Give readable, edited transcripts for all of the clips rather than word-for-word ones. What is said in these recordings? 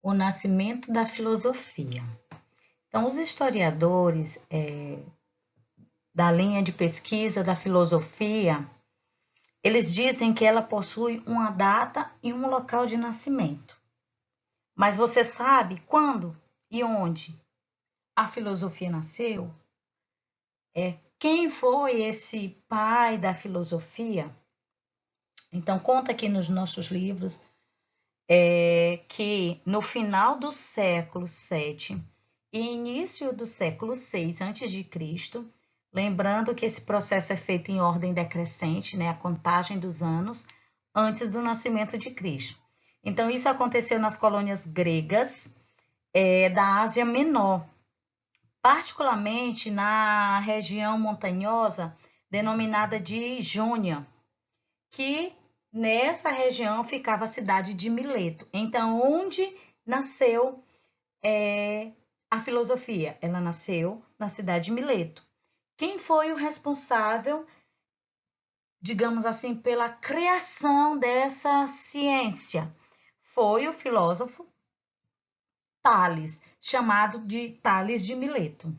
O nascimento da filosofia. Então, os historiadores da linha de pesquisa da filosofia, eles dizem que ela possui uma data e um local de nascimento. Mas você sabe quando e onde a filosofia nasceu? Quem foi esse pai da filosofia? Então, conta aqui nos nossos livros que no final do século VII e início do século VI a.C., lembrando que esse processo é feito em ordem decrescente, né, a contagem dos anos antes do nascimento de Cristo. Então, isso aconteceu nas colônias gregas da Ásia Menor, particularmente na região montanhosa denominada de Jônia, que nessa região ficava a cidade de Mileto. Então, onde nasceu a filosofia? Ela nasceu na cidade de Mileto. Quem foi o responsável, digamos assim, pela criação dessa ciência? Foi o filósofo Tales, chamado de Tales de Mileto.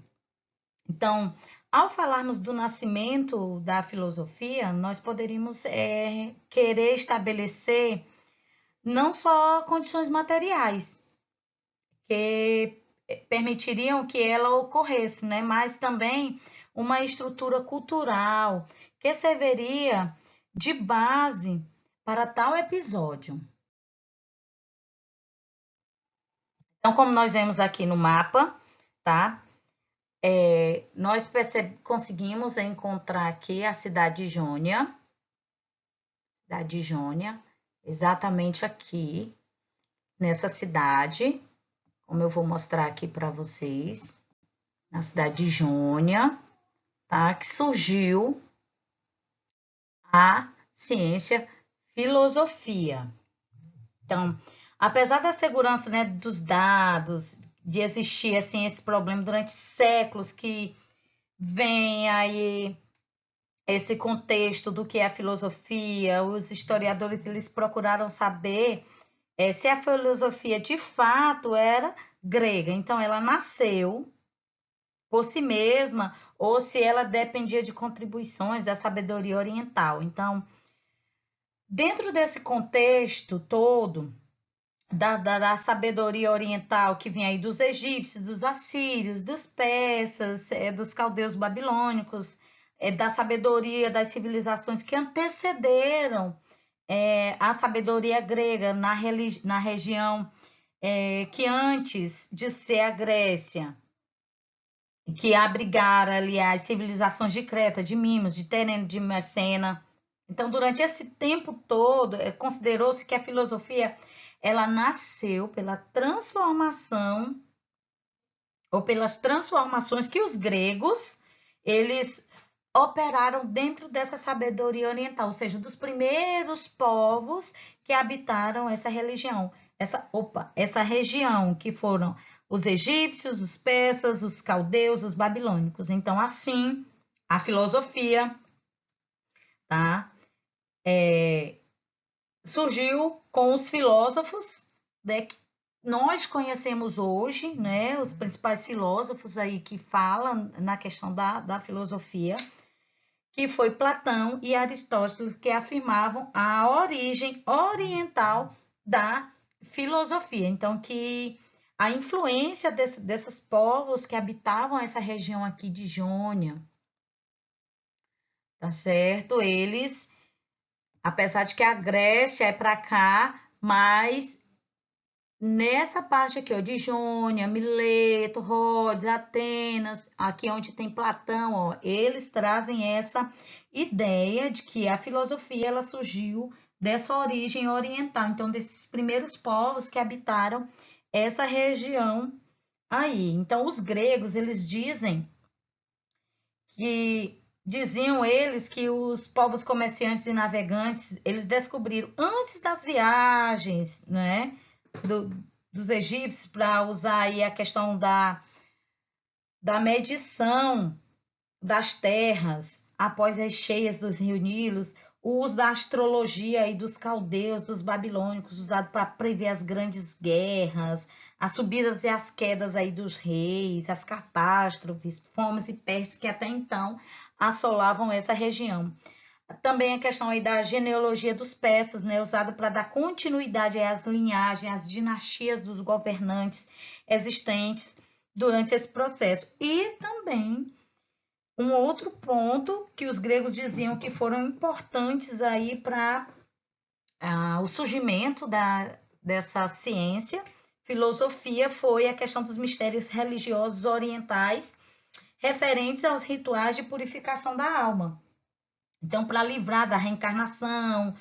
Então, ao falarmos do nascimento da filosofia, nós poderíamos querer estabelecer não só condições materiais que permitiriam que ela ocorresse, né? Mas também uma estrutura cultural que serviria de base para tal episódio. Então, como nós vemos aqui no mapa, tá? Nós conseguimos encontrar aqui a cidade de Jônia, exatamente aqui, nessa cidade, como eu vou mostrar aqui para vocês, na cidade de Jônia, tá? Que surgiu a ciência filosofia. Então, apesar da segurança, né, dos dados, de existir assim esse problema durante séculos que vem aí esse contexto do que é a filosofia, os historiadores eles procuraram saber se a filosofia de fato era grega. Então, ela nasceu por si mesma ou se ela dependia de contribuições da sabedoria oriental. Então, dentro desse contexto todo da sabedoria oriental que vem aí dos egípcios, dos assírios, dos persas, dos caldeus babilônicos, da sabedoria das civilizações que antecederam a sabedoria grega na região que antes de ser a Grécia, que abrigara, aliás, civilizações de Creta, de Minos, de Tereno, de Messena. Então, durante esse tempo todo, considerou-se que a filosofia ela nasceu pela transformação ou pelas transformações que os gregos eles operaram dentro dessa sabedoria oriental, ou seja, dos primeiros povos que habitaram essa religião, essa região, que foram os egípcios, os persas, os caldeus, os babilônicos. Então, assim, a filosofia, tá? Surgiu com os filósofos, né, que nós conhecemos hoje, né, os principais filósofos aí que falam na questão da filosofia, que foi Platão e Aristóteles, que afirmavam a origem oriental da filosofia. Então, que a influência desses povos que habitavam essa região aqui de Jônia, tá certo? Eles, apesar de que a Grécia é para cá, mas nessa parte aqui, ó, de Jônia, Mileto, Rhodes, Atenas, aqui onde tem Platão, ó, eles trazem essa ideia de que a filosofia ela surgiu dessa origem oriental, então desses primeiros povos que habitaram essa região aí. Então os gregos, eles diziam eles que os povos comerciantes e navegantes, eles descobriram antes das viagens, né, do, dos egípcios para usar aí a questão da medição das terras após as cheias dos rios Nilos, o uso da astrologia aí dos caldeus, dos babilônicos, usado para prever as grandes guerras, as subidas e as quedas aí dos reis, as catástrofes, fomes e pestes que até então assolavam essa região. Também a questão aí da genealogia dos persas, né, usada para dar continuidade às linhagens, às dinastias dos governantes existentes durante esse processo. E também um outro ponto que os gregos diziam que foram importantes aí para o surgimento dessa ciência, filosofia, foi a questão dos mistérios religiosos orientais referentes aos rituais de purificação da alma. Então, para livrar da reencarnação,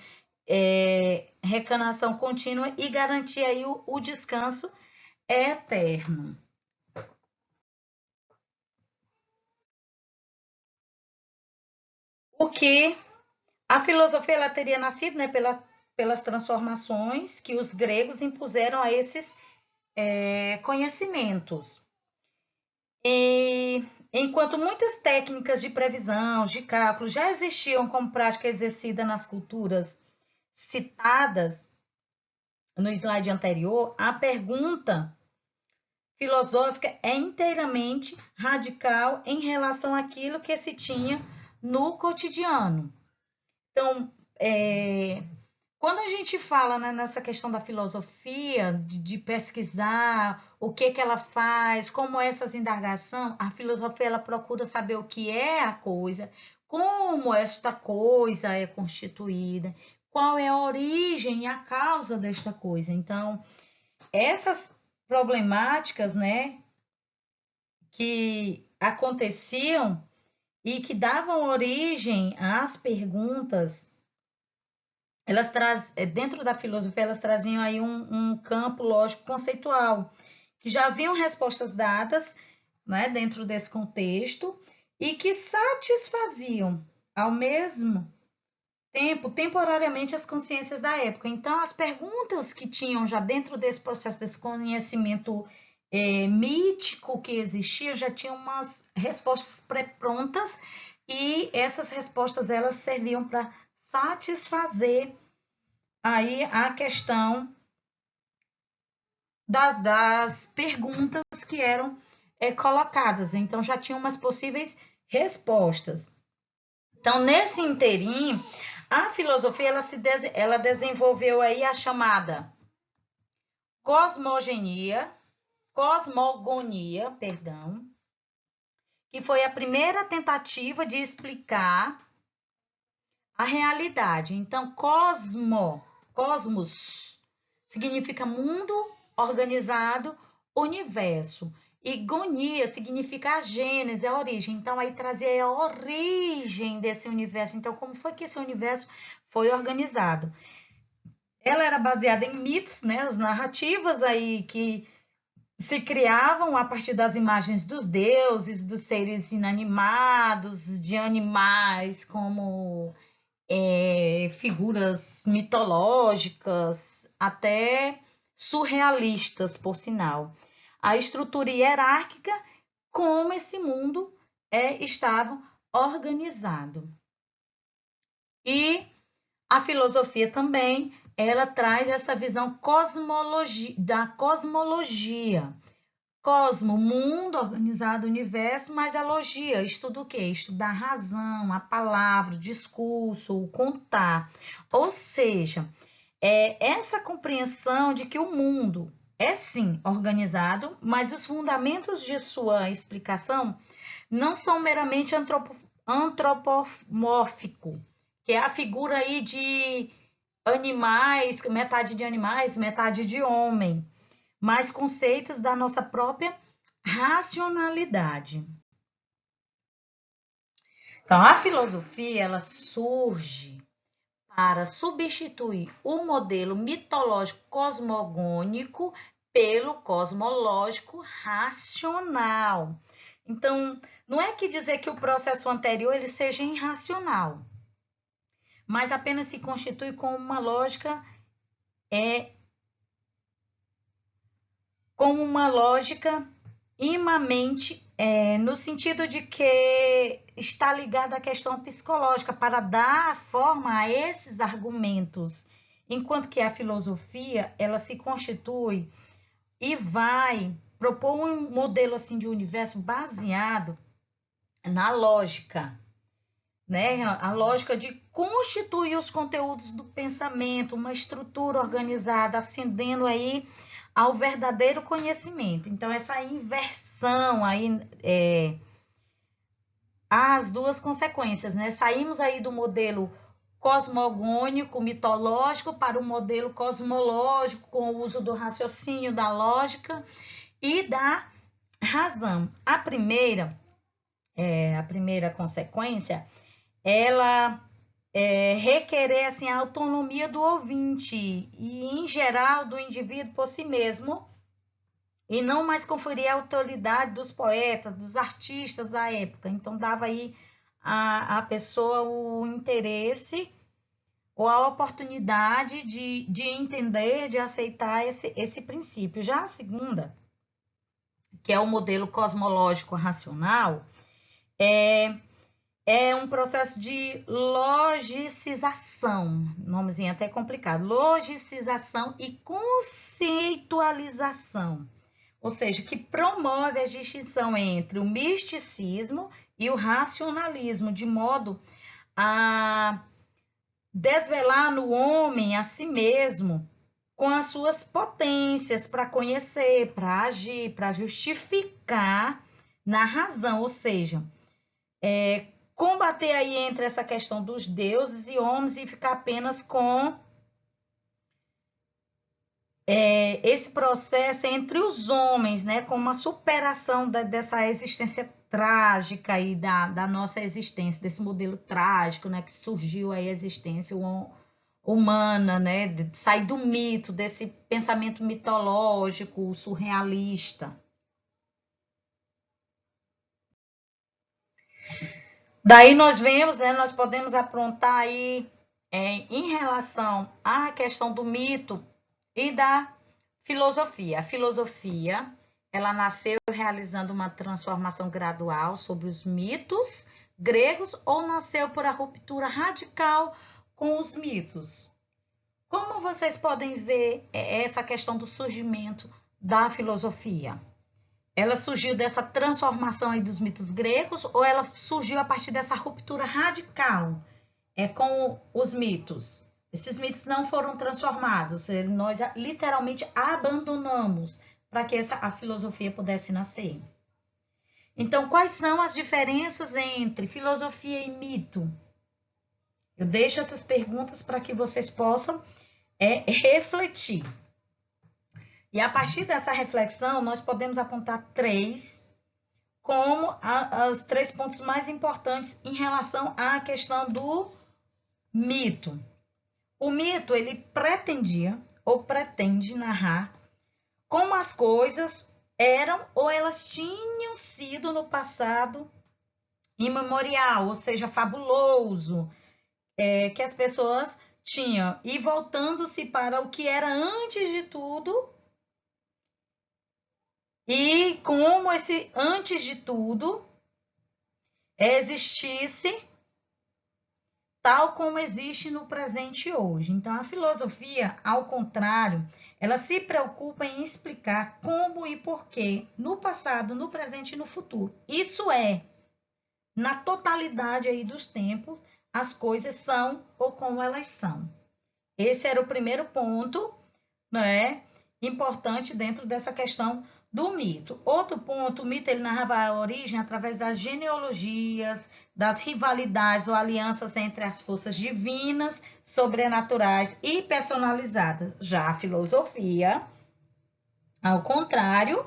reencarnação contínua e garantir aí o descanso eterno. O que a filosofia ela teria nascido, né, pelas transformações que os gregos impuseram a esses conhecimentos. E enquanto muitas técnicas de previsão, de cálculo já existiam como prática exercida nas culturas citadas no slide anterior, a pergunta filosófica é inteiramente radical em relação àquilo que se tinha no cotidiano. Então, quando a gente fala, né, nessa questão da filosofia, de pesquisar o que ela faz, como é essas indagações, a filosofia ela procura saber o que é a coisa, como esta coisa é constituída, qual é a origem e a causa desta coisa. Então, essas problemáticas, né, que aconteciam e que davam origem às perguntas, dentro da filosofia, elas traziam aí um campo lógico conceitual, que já haviam respostas dadas, né, dentro desse contexto e que satisfaziam ao mesmo tempo, temporariamente, as consciências da época. Então, as perguntas que tinham já dentro desse processo, desse conhecimento mítico que existia, já tinham umas respostas pré-prontas e essas respostas elas serviam para satisfazer aí a questão das perguntas que eram colocadas. Então, já tinham umas possíveis respostas. Então, nesse inteirinho, a filosofia ela desenvolveu aí a chamada cosmogonia, perdão, que foi a primeira tentativa de explicar a realidade. Então, cosmos significa mundo organizado, universo. E gonia significa a gênese, a origem. Então, aí trazia a origem desse universo. Então, como foi que esse universo foi organizado? Ela era baseada em mitos, né? As narrativas aí que se criavam a partir das imagens dos deuses, dos seres inanimados, de animais como figuras mitológicas, até surrealistas, por sinal. A estrutura hierárquica, como esse mundo estava organizado. E a filosofia também, ela traz essa visão da cosmologia. Cosmo, mundo, organizado, universo, mas a logia, estuda o quê? Estudar a razão, a palavra, o discurso, o contar. Ou seja, essa compreensão de que o mundo é sim organizado, mas os fundamentos de sua explicação não são meramente antropomórfico, que é a figura aí de animais, metade de homem, mas conceitos da nossa própria racionalidade. Então, a filosofia ela surge para substituir o modelo mitológico cosmogônico pelo cosmológico racional. Então, não é que dizer que o processo anterior ele seja irracional, mas apenas se constitui como uma lógica como uma lógica imamente no sentido de que está ligada à questão psicológica para dar forma a esses argumentos, enquanto que a filosofia ela se constitui e vai propor um modelo assim de universo baseado na lógica, né? A lógica de constituir os conteúdos do pensamento, uma estrutura organizada, ascendendo aí ao verdadeiro conhecimento. Então, essa inversão aí as duas consequências, né? Saímos aí do modelo cosmogônico, mitológico, para o modelo cosmológico, com o uso do raciocínio, da lógica e da razão. A primeira consequência, ela requerer assim, a autonomia do ouvinte e, em geral, do indivíduo por si mesmo, e não mais conferir a autoridade dos poetas, dos artistas da época. Então, dava aí a pessoa o interesse ou a oportunidade de entender, de aceitar esse princípio. Já a segunda, que é o modelo cosmológico racional, é um processo de logicização, nomezinho até complicado, logicização e conceitualização, ou seja, que promove a distinção entre o misticismo e o racionalismo, de modo a desvelar no homem a si mesmo com as suas potências para conhecer, para agir, para justificar na razão, ou seja, combater aí entre essa questão dos deuses e homens e ficar apenas com esse processo entre os homens, né, com uma superação dessa existência trágica aí da nossa existência, desse modelo trágico, né, que surgiu aí a existência humana, né, de sair do mito, desse pensamento mitológico, surrealista. Daí nós vemos, né, nós podemos aprontar aí em relação à questão do mito e da filosofia. A filosofia, ela nasceu realizando uma transformação gradual sobre os mitos gregos ou nasceu por a ruptura radical com os mitos? Como vocês podem ver essa questão do surgimento da filosofia? Ela surgiu dessa transformação aí dos mitos gregos ou ela surgiu a partir dessa ruptura radical com os mitos? Esses mitos não foram transformados, nós literalmente abandonamos para que a filosofia pudesse nascer. Então, quais são as diferenças entre filosofia e mito? Eu deixo essas perguntas para que vocês possam refletir. E a partir dessa reflexão, nós podemos apontar como os 3 pontos mais importantes em relação à questão do mito. O mito, ele pretendia ou pretende narrar como as coisas eram ou elas tinham sido no passado imemorial, ou seja, fabuloso, que as pessoas tinham, e voltando-se para o que era antes de tudo, e como esse antes de tudo existisse tal como existe no presente hoje. Então, a filosofia, ao contrário, ela se preocupa em explicar como e porquê no passado, no presente e no futuro. Isso na totalidade aí dos tempos, as coisas são ou como elas são. Esse era o primeiro ponto, né, importante dentro dessa questão do mito. Outro ponto, o mito ele narrava a origem através das genealogias, das rivalidades ou alianças entre as forças divinas, sobrenaturais e personalizadas. Já a filosofia, ao contrário,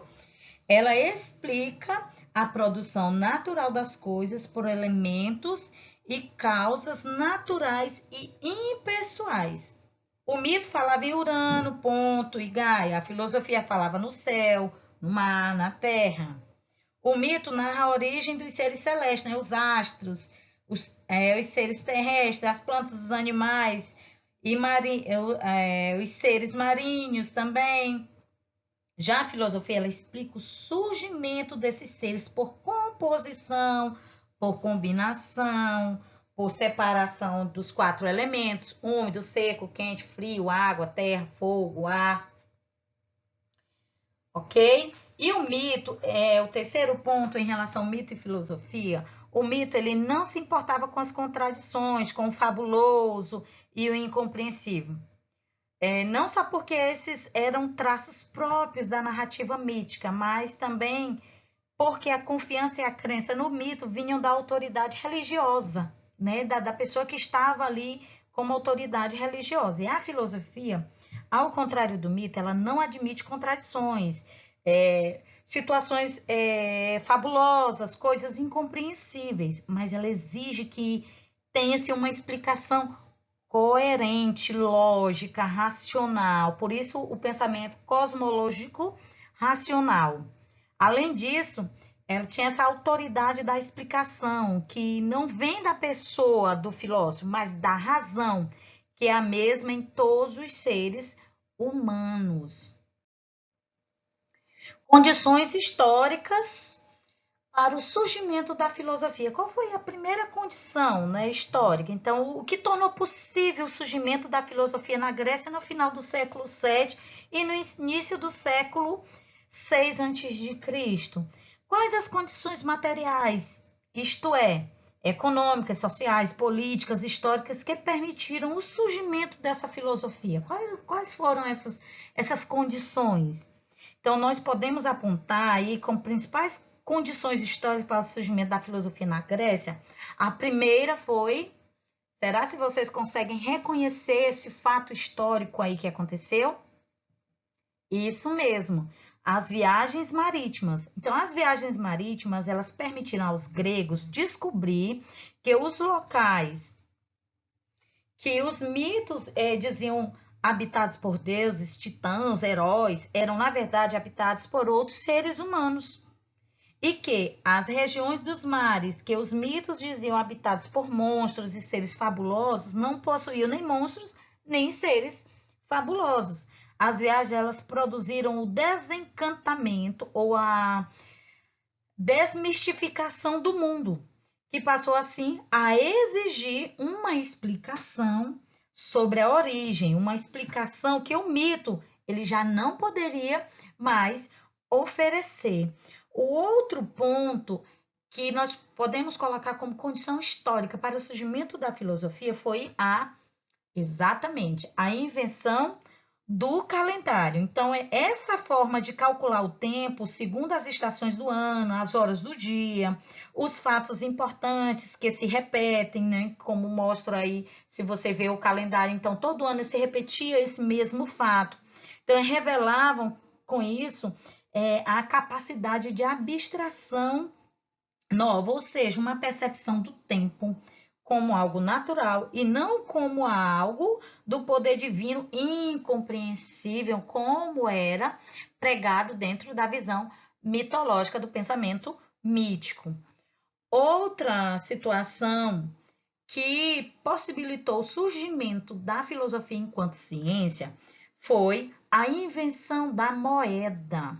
ela explica a produção natural das coisas por elementos e causas naturais e impessoais. O mito falava em Urano, Ponto e Gaia. A filosofia falava no céu, no mar, na terra. O mito narra a origem dos seres celestes, né? Os astros, os seres terrestres, as plantas, os animais e os seres marinhos também. Já a filosofia, ela explica o surgimento desses seres por composição, por combinação, por separação dos 4 elementos: úmido, seco, quente, frio, água, terra, fogo, ar. Ok? E o mito, o terceiro ponto em relação ao mito e filosofia, o mito ele não se importava com as contradições, com o fabuloso e o incompreensível. Não só porque esses eram traços próprios da narrativa mítica, mas também porque a confiança e a crença no mito vinham da autoridade religiosa, né? Da pessoa que estava ali como autoridade religiosa. E a filosofia, ao contrário do mito, ela não admite contradições, situações fabulosas, coisas incompreensíveis, mas ela exige que tenha-se uma explicação coerente, lógica, racional. Por isso, o pensamento cosmológico racional. Além disso, ela tinha essa autoridade da explicação, que não vem da pessoa do filósofo, mas da razão, que é a mesma em todos os seres humanos. Condições históricas para o surgimento da filosofia. Qual foi a primeira condição, né, histórica? Então, o que tornou possível o surgimento da filosofia na Grécia no final do século VII e no início do século VI a.C.? Quais as condições materiais, isto é, econômicas, sociais, políticas, históricas, que permitiram o surgimento dessa filosofia? Quais foram essas condições? Então, nós podemos apontar aí como principais condições históricas para o surgimento da filosofia na Grécia. A primeira foi, será se vocês conseguem reconhecer esse fato histórico aí que aconteceu? Isso mesmo, as viagens marítimas. Então, as viagens marítimas, elas permitiram aos gregos descobrir que os locais que os mitos diziam habitados por deuses, titãs, heróis, eram na verdade habitados por outros seres humanos. E que as regiões dos mares, que os mitos diziam habitados por monstros e seres fabulosos, não possuíam nem monstros, nem seres fabulosos. As viagens elas produziram o desencantamento ou a desmistificação do mundo, que passou assim a exigir uma explicação sobre a origem, uma explicação que o mito ele já não poderia mais oferecer. O outro ponto que nós podemos colocar como condição histórica para o surgimento da filosofia foi exatamente a invenção do calendário. Então, é essa forma de calcular o tempo segundo as estações do ano, as horas do dia, os fatos importantes que se repetem, né? Como mostra aí, se você vê o calendário, então todo ano se repetia esse mesmo fato. Então, revelavam com isso a capacidade de abstração nova, ou seja, uma percepção do tempo como algo natural e não como algo do poder divino incompreensível, como era pregado dentro da visão mitológica do pensamento mítico. Outra situação que possibilitou o surgimento da filosofia enquanto ciência foi a invenção da moeda.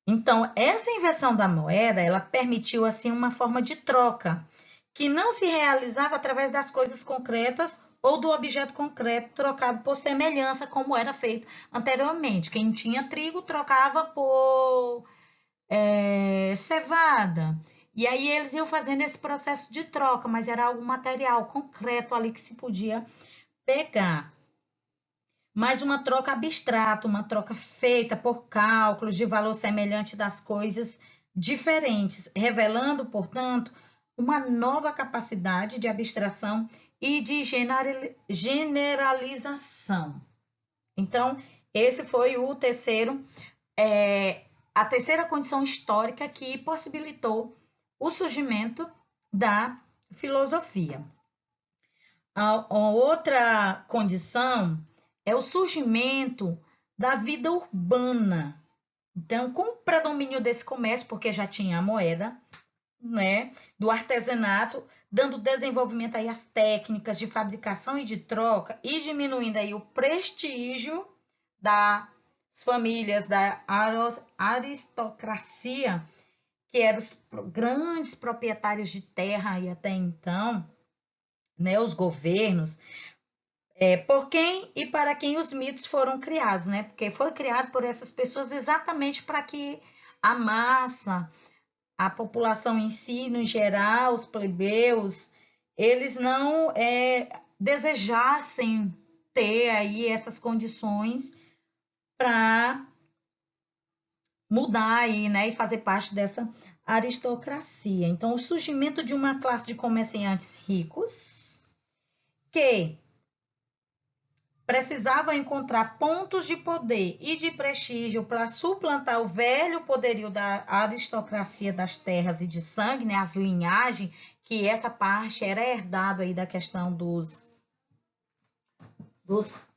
Então, essa invenção da moeda, ela permitiu assim uma forma de troca que não se realizava através das coisas concretas ou do objeto concreto trocado por semelhança, como era feito anteriormente. Quem tinha trigo trocava por cevada. E aí eles iam fazendo esse processo de troca, mas era algo material, concreto ali que se podia pegar. Mas uma troca abstrata, uma troca feita por cálculos de valor semelhante das coisas diferentes, revelando, portanto, uma nova capacidade de abstração e de generalização. Então, esse foi o terceiro, a terceira condição histórica que possibilitou o surgimento da filosofia. A outra condição é o surgimento da vida urbana. Então, com o predomínio desse comércio, porque já tinha a moeda, né, do artesanato, dando desenvolvimento aí às técnicas de fabricação e de troca e diminuindo aí o prestígio da famílias da aristocracia, que eram os grandes proprietários de terra e até então, né, os governos, por quem e para quem os mitos foram criados, né? Porque foi criado por essas pessoas exatamente para que a massa, a população em si, no geral, os plebeus, eles não desejassem ter aí essas condições para mudar aí, né, e fazer parte dessa aristocracia. Então, o surgimento de uma classe de comerciantes ricos que precisavam encontrar pontos de poder e de prestígio para suplantar o velho poderio da aristocracia das terras e de sangue, né, as linhagens, que essa parte era herdada aí da questão dos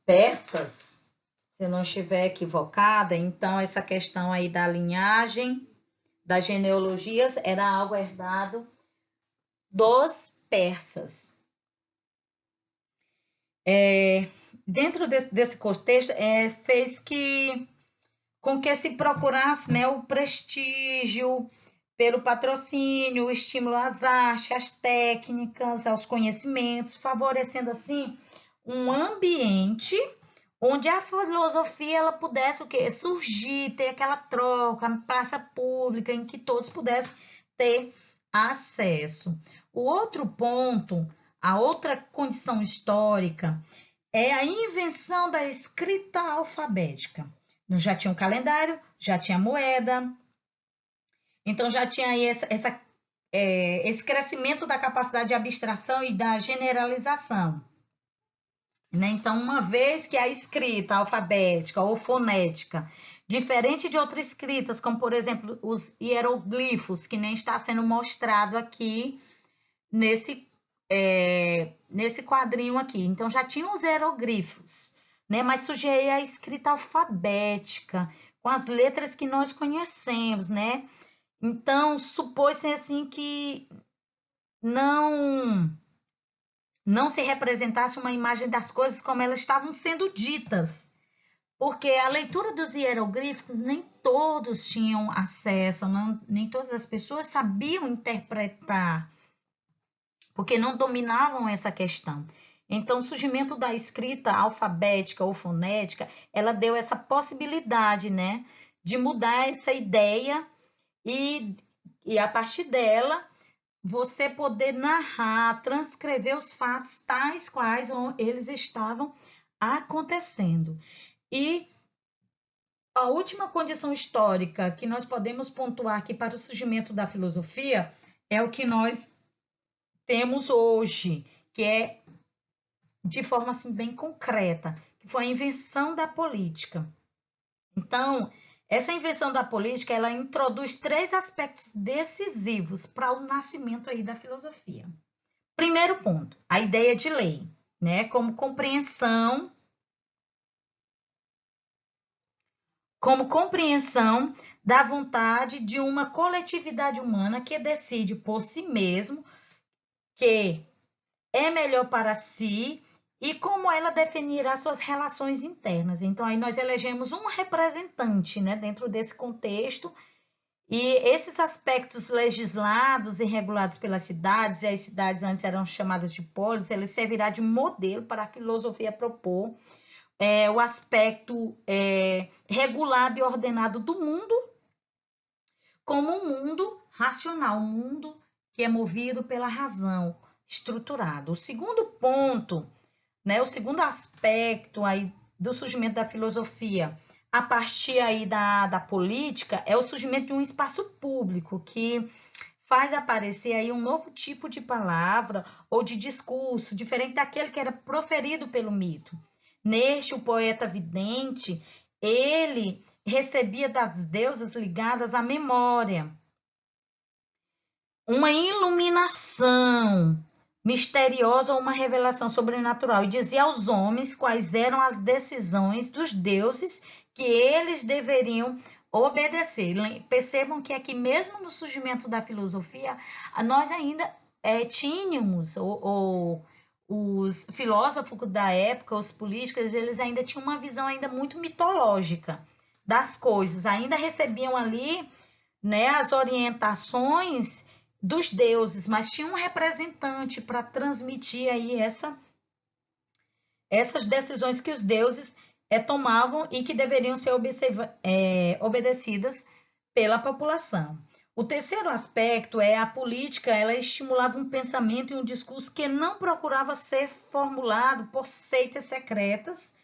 persas, se eu não estiver equivocada. Então, essa questão aí da linhagem, das genealogias, era algo herdado dos persas. Dentro desse contexto, fez com que se procurasse, né, o prestígio pelo patrocínio, o estímulo às artes, às técnicas, aos conhecimentos, favorecendo assim um ambiente onde a filosofia ela pudesse o quê? Surgir, ter aquela troca, praça pública em que todos pudessem ter acesso. O outro ponto, a outra condição histórica é a invenção da escrita alfabética. Já tinha um calendário, já tinha moeda, então já tinha aí esse crescimento da capacidade de abstração e da generalização. Né? Então, uma vez que a escrita alfabética ou fonética, diferente de outras escritas, como por exemplo os hieroglifos, que nem está sendo mostrado aqui nesse quadrinho aqui. Então, já tinha os hieroglifos, né? Mas surgiu a escrita alfabética, com as letras que nós conhecemos, né? Então, supôs-se assim que não se representasse uma imagem das coisas como elas estavam sendo ditas. Porque a leitura dos hieroglifos nem todos tinham acesso, nem todas as pessoas sabiam interpretar, porque não dominavam essa questão. Então, o surgimento da escrita alfabética ou fonética, ela deu essa possibilidade, né, de mudar essa ideia e a partir dela você poder narrar, transcrever os fatos tais quais eles estavam acontecendo. E a última condição histórica que nós podemos pontuar aqui para o surgimento da filosofia é o que nós temos hoje, que é de forma assim bem concreta, que foi a invenção da política. Então, essa invenção da política, ela introduz 3 aspectos decisivos para o nascimento aí da filosofia. Primeiro ponto, a ideia de lei, né, como compreensão da vontade de uma coletividade humana que decide por si mesmo que é melhor para si e como ela definirá suas relações internas. Então, aí nós elegemos um representante, né, dentro desse contexto, e esses aspectos legislados e regulados pelas cidades, e as cidades antes eram chamadas de polis, ele servirá de modelo para a filosofia propor o aspecto regulado e ordenado do mundo como um mundo racional, um mundo que é movido pela razão, estruturado. O segundo ponto, né, o segundo aspecto aí do surgimento da filosofia, a partir aí da política, é o surgimento de um espaço público que faz aparecer aí um novo tipo de palavra ou de discurso, diferente daquele que era proferido pelo mito. Neste, o poeta vidente, ele recebia das deusas ligadas à memória uma iluminação misteriosa ou uma revelação sobrenatural e dizia aos homens quais eram as decisões dos deuses que eles deveriam obedecer. Percebam que aqui mesmo no surgimento da filosofia, nós ainda tínhamos, os filósofos da época, os políticos, eles ainda tinham uma visão ainda muito mitológica, das coisas, ainda recebiam ali, né, as orientações dos deuses, mas tinha um representante para transmitir aí essas decisões que os deuses tomavam e que deveriam ser obedecidas pela população. O terceiro aspecto é a política, ela estimulava um pensamento e um discurso que não procurava ser formulado por seitas secretas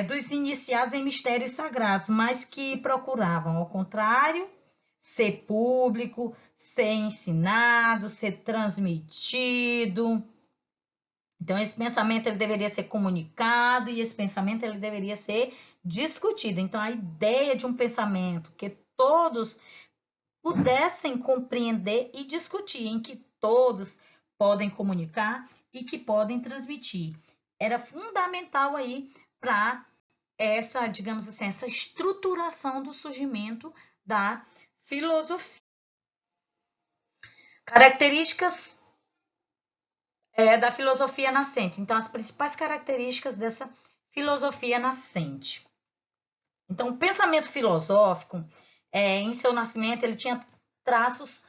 dos iniciados em mistérios sagrados, mas que procuravam, ao contrário, ser público, ser ensinado, ser transmitido. Então, esse pensamento ele deveria ser comunicado e esse pensamento ele deveria ser discutido. Então, a ideia de um pensamento que todos pudessem compreender e discutir, em que todos podem comunicar e que podem transmitir, era fundamental aí para essa, digamos assim, essa estruturação do surgimento da filosofia. Características da filosofia nascente. Então, as principais características dessa filosofia nascente. Então, o pensamento filosófico, em seu nascimento, ele tinha traços,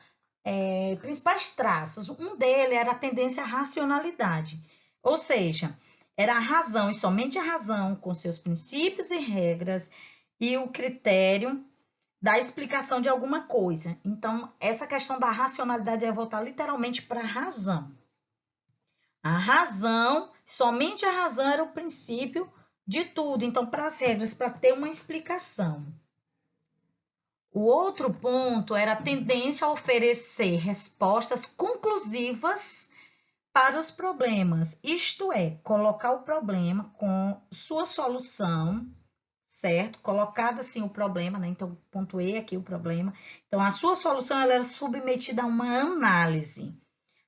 principais traços. Um dele era a tendência à racionalidade, ou seja, era a razão e somente a razão, com seus princípios e regras, e o critério da explicação de alguma coisa. Então, essa questão da racionalidade é voltar literalmente para a razão. A razão, somente a razão era o princípio de tudo. Então, para as regras, para ter uma explicação. O outro ponto era a tendência a oferecer respostas conclusivas para os problemas, isto é, colocar o problema com sua solução, certo? Colocado assim o problema, né? Então, pontuei aqui o problema. Então, a sua solução ela era submetida a uma análise,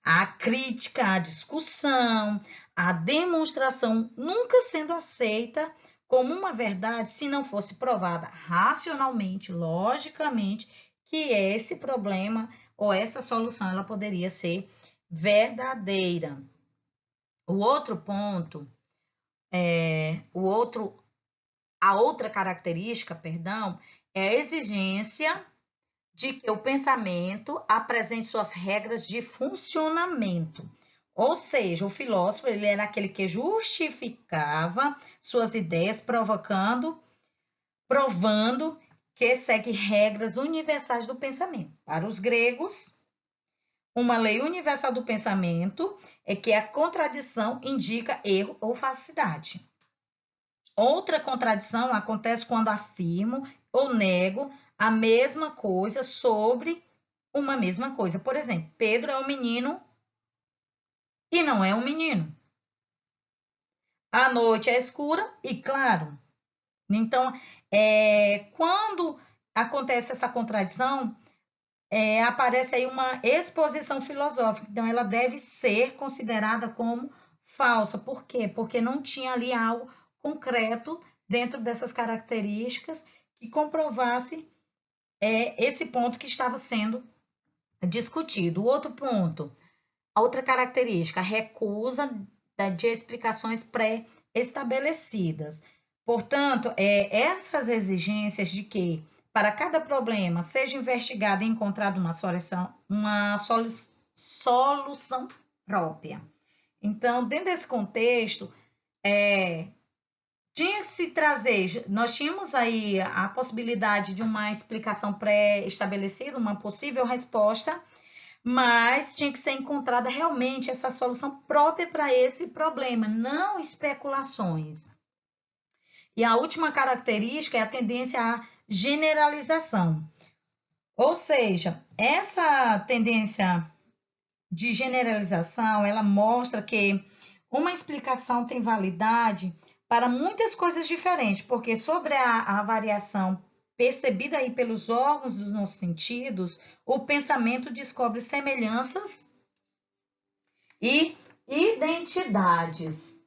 a crítica, a discussão, a demonstração, nunca sendo aceita como uma verdade se não fosse provada racionalmente, logicamente, que esse problema ou essa solução ela poderia ser verdadeira. O outro ponto, a outra característica, perdão, é a exigência de que o pensamento apresente suas regras de funcionamento. Ou seja, o filósofo ele era aquele que justificava suas ideias, provando que segue regras universais do pensamento. Para os gregos, uma lei universal do pensamento é que a contradição indica erro ou falsidade. Outra contradição acontece quando afirmo ou nego a mesma coisa sobre uma mesma coisa. Por exemplo, Pedro é um menino e não é um menino. A noite é escura e claro. Então, quando acontece essa contradição, aparece aí uma exposição filosófica. Então, ela deve ser considerada como falsa. Por quê? Porque não tinha ali algo concreto dentro dessas características que comprovasse esse ponto que estava sendo discutido. O outro ponto, a outra característica, a recusa de explicações pré-estabelecidas. Portanto, essas exigências de que para cada problema seja investigado e encontrado uma solução própria. Então, dentro desse contexto, tinha que se trazer, nós tínhamos aí a possibilidade de uma explicação pré-estabelecida, uma possível resposta, mas tinha que ser encontrada realmente essa solução própria para esse problema, não especulações. E a última característica é a tendência à generalização. Ou seja, essa tendência de generalização, ela mostra que uma explicação tem validade para muitas coisas diferentes, porque sobre a variação percebida aí pelos órgãos dos nossos sentidos, o pensamento descobre semelhanças e identidades.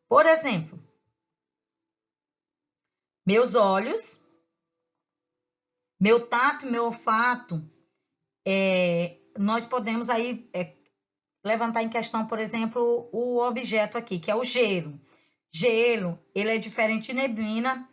Por exemplo, meus olhos, meu tato e meu olfato, nós podemos aí levantar em questão, por exemplo, o objeto aqui, que é o gelo. Gelo, ele é diferente de neblina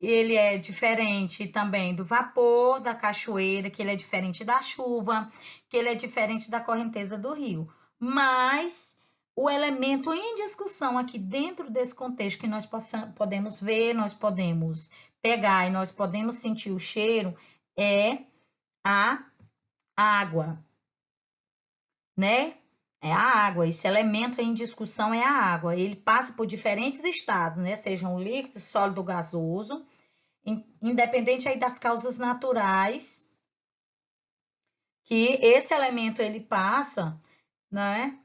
ele é diferente também do vapor, da cachoeira, que ele é diferente da chuva, que ele é diferente da correnteza do rio. Mas o elemento em discussão aqui dentro desse contexto que nós podemos ver, nós podemos pegar e nós podemos sentir o cheiro é a água, né? É a água. Esse elemento em discussão é a água. Ele passa por diferentes estados, né? Sejam líquido, sólido, gasoso, independente aí das causas naturais que esse elemento ele passa, né?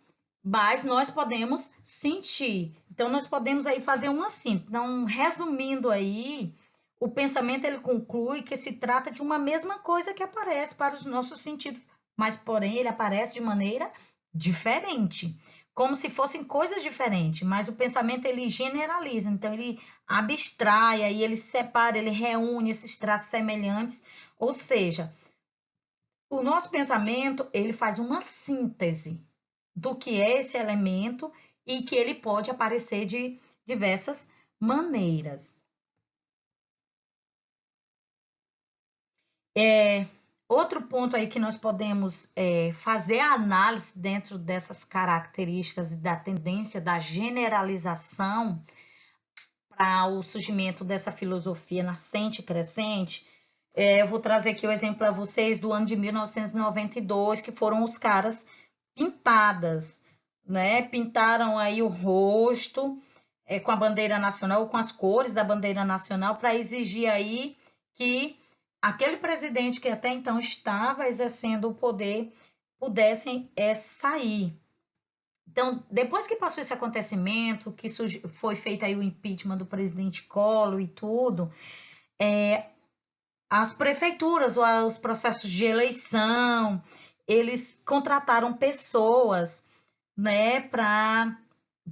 Mas nós podemos sentir. Então nós podemos aí fazer uma síntese. Então, resumindo aí, o pensamento ele conclui que se trata de uma mesma coisa que aparece para os nossos sentidos, mas porém ele aparece de maneira diferente, como se fossem coisas diferentes, mas o pensamento ele generaliza, então ele abstrai, aí ele separa, ele reúne esses traços semelhantes, ou seja, o nosso pensamento ele faz uma síntese do que é esse elemento e que ele pode aparecer de diversas maneiras. Outro ponto aí que nós podemos fazer a análise dentro dessas características e da tendência da generalização para o surgimento dessa filosofia nascente e crescente, eu vou trazer aqui o exemplo para vocês do ano de 1992, que foram os caras pintadas, né? Pintaram aí o rosto com a bandeira nacional, com as cores da bandeira nacional, para exigir aí que aquele presidente que até então estava exercendo o poder pudessem sair. Então, depois que passou esse acontecimento, que foi feito aí o impeachment do presidente Collor e tudo, as prefeituras, os processos de eleição, eles contrataram pessoas, né, para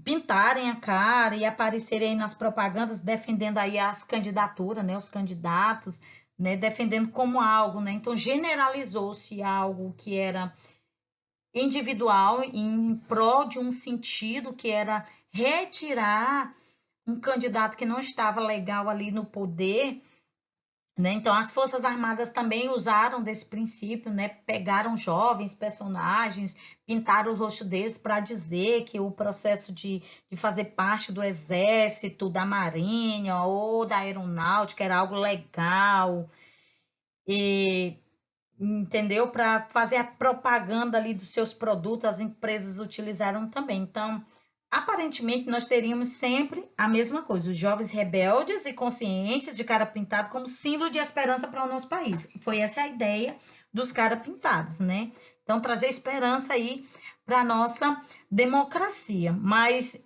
pintarem a cara e aparecerem aí nas propagandas defendendo aí as candidaturas, né, os candidatos, né, defendendo como algo, né? Então generalizou-se algo que era individual em prol de um sentido que era retirar um candidato que não estava legal ali no poder, né? Então as Forças Armadas também usaram desse princípio, né? Pegaram jovens personagens, pintaram o rosto deles para dizer que o processo de fazer parte do exército, da marinha ou da aeronáutica era algo legal, e entendeu? Para fazer a propaganda ali dos seus produtos, as empresas utilizaram também. Então, aparentemente, nós teríamos sempre a mesma coisa: os jovens rebeldes e conscientes de cara pintado como símbolo de esperança para o nosso país. Foi essa a ideia dos cara pintados, né? Então, trazer esperança aí para a nossa democracia. Mas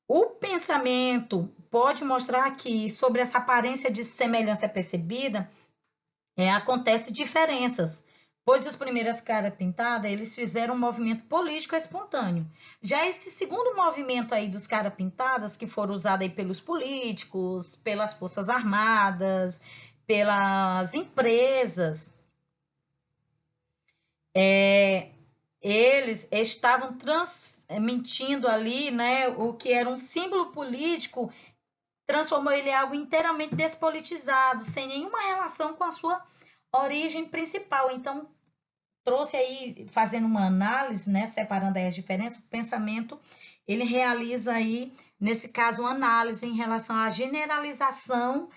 o pensamento pode mostrar que sobre essa aparência de semelhança percebida, acontece diferenças, pois os primeiros caras pintadas, eles fizeram um movimento político espontâneo. Já esse segundo movimento aí dos caras pintadas, que foram usados aí pelos políticos, pelas forças armadas, pelas empresas, eles estavam transmitindo ali, né, o que era um símbolo político, transformou ele em algo inteiramente despolitizado, sem nenhuma relação com a sua origem principal. Então, trouxe aí, fazendo uma análise, né, separando aí as diferenças, o pensamento, ele realiza aí, nesse caso, uma análise em relação à generalização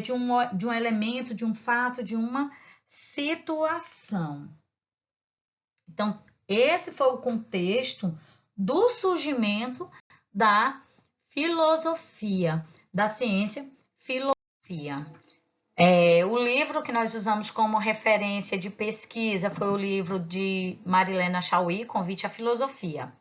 de um elemento, de um fato, de uma situação. Então, esse foi o contexto do surgimento da filosofia, da ciência filosofia. O livro que nós usamos como referência de pesquisa foi o livro de Marilena Chauí, Convite à Filosofia.